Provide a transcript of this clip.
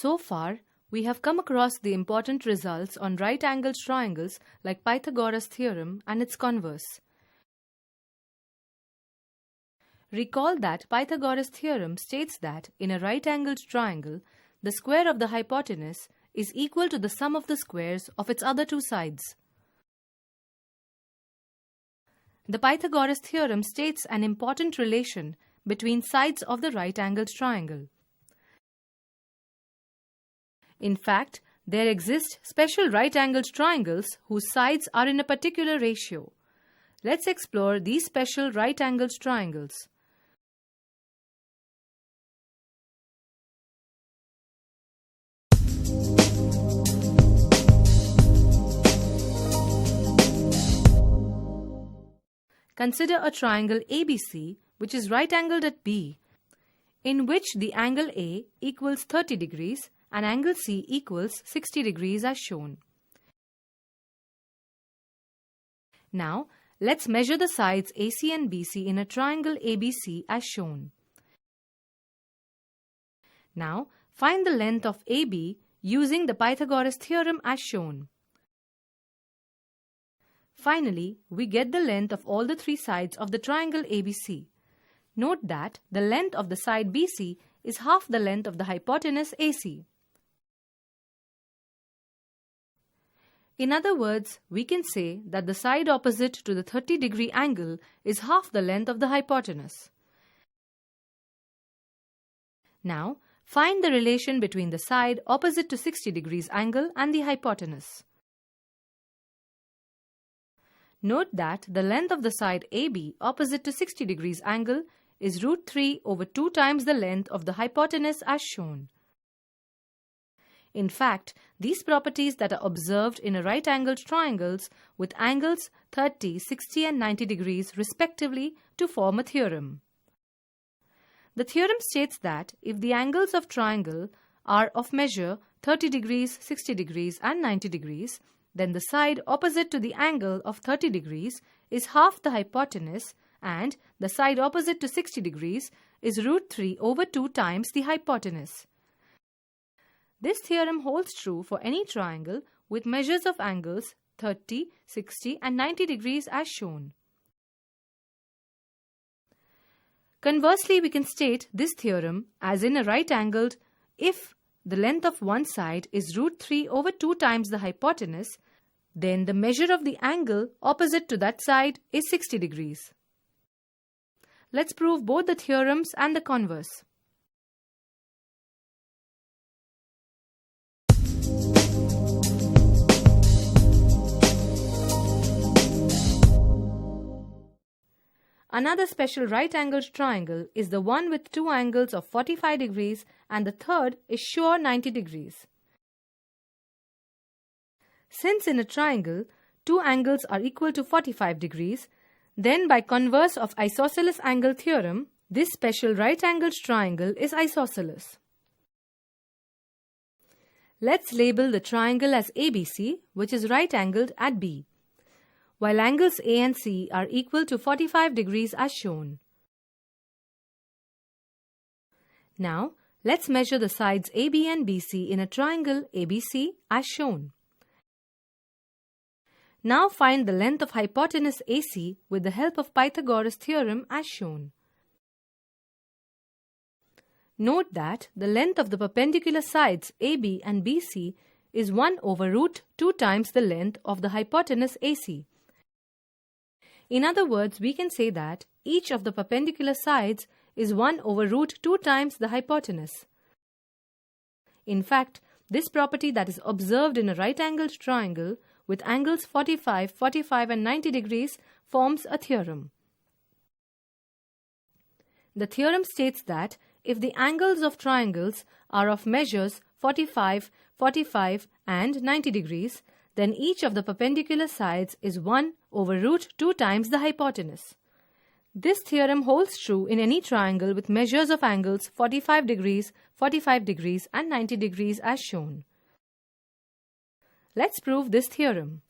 So far, we have come across the important results on right-angled triangles like Pythagoras Theorem and its converse. Recall that Pythagoras Theorem states that in a right-angled triangle, the square of the hypotenuse is equal to the sum of the squares of its other two sides. The Pythagoras Theorem states an important relation between sides of the right-angled triangle. In fact, there exist special right-angled triangles whose sides are in a particular ratio. Let's explore these special right-angled triangles. Consider a triangle ABC which is right-angled at B, in which the angle A equals 30 degrees and angle C equals 60 degrees as shown. Now, let's measure the sides AC and BC in a triangle ABC as shown. Now, find the length of AB using the Pythagoras theorem as shown. Finally, we get the length of all the three sides of the triangle ABC. Note that the length of the side BC is half the length of the hypotenuse AC. In other words, we can say that the side opposite to the 30-degree angle is half the length of the hypotenuse. Now, find the relation between the side opposite to 60 degrees angle and the hypotenuse. Note that the length of the side AB opposite to 60 degrees angle is √3 over 2 times the length of the hypotenuse as shown. In fact, these properties that are observed in a right-angled triangles with angles 30, 60 and 90 degrees respectively to form a theorem. The theorem states that if the angles of triangle are of measure 30 degrees, 60 degrees and 90 degrees, then the side opposite to the angle of 30 degrees is half the hypotenuse and the side opposite to 60 degrees is √3 over 2 times the hypotenuse. This theorem holds true for any triangle with measures of angles 30, 60 and 90 degrees as shown. Conversely, we can state this theorem as in a right-angled if the length of one side is √3 over 2 times the hypotenuse, then the measure of the angle opposite to that side is 60 degrees. Let's prove both the theorems and the converse. Another special right-angled triangle is the one with two angles of 45 degrees and the third is sure 90 degrees. Since in a triangle, two angles are equal to 45 degrees, then by converse of isosceles angle theorem, this special right-angled triangle is isosceles. Let's label the triangle as ABC, which is right-angled at B, while angles A and C are equal to 45 degrees as shown. Now, let's measure the sides AB and BC in a triangle ABC as shown. Now find the length of hypotenuse AC with the help of Pythagoras theorem as shown. Note that the length of the perpendicular sides AB and BC is 1 over √2 times the length of the hypotenuse AC. In other words, we can say that each of the perpendicular sides is 1 over √2 times the hypotenuse. In fact, this property that is observed in a right-angled triangle with angles 45, 45 and 90 degrees forms a theorem. The theorem states that if the angles of triangles are of measures 45, 45 and 90 degrees, then each of the perpendicular sides is 1 over √2 times the hypotenuse. This theorem holds true in any triangle with measures of angles 45 degrees and 90 degrees as shown. Let's prove this theorem.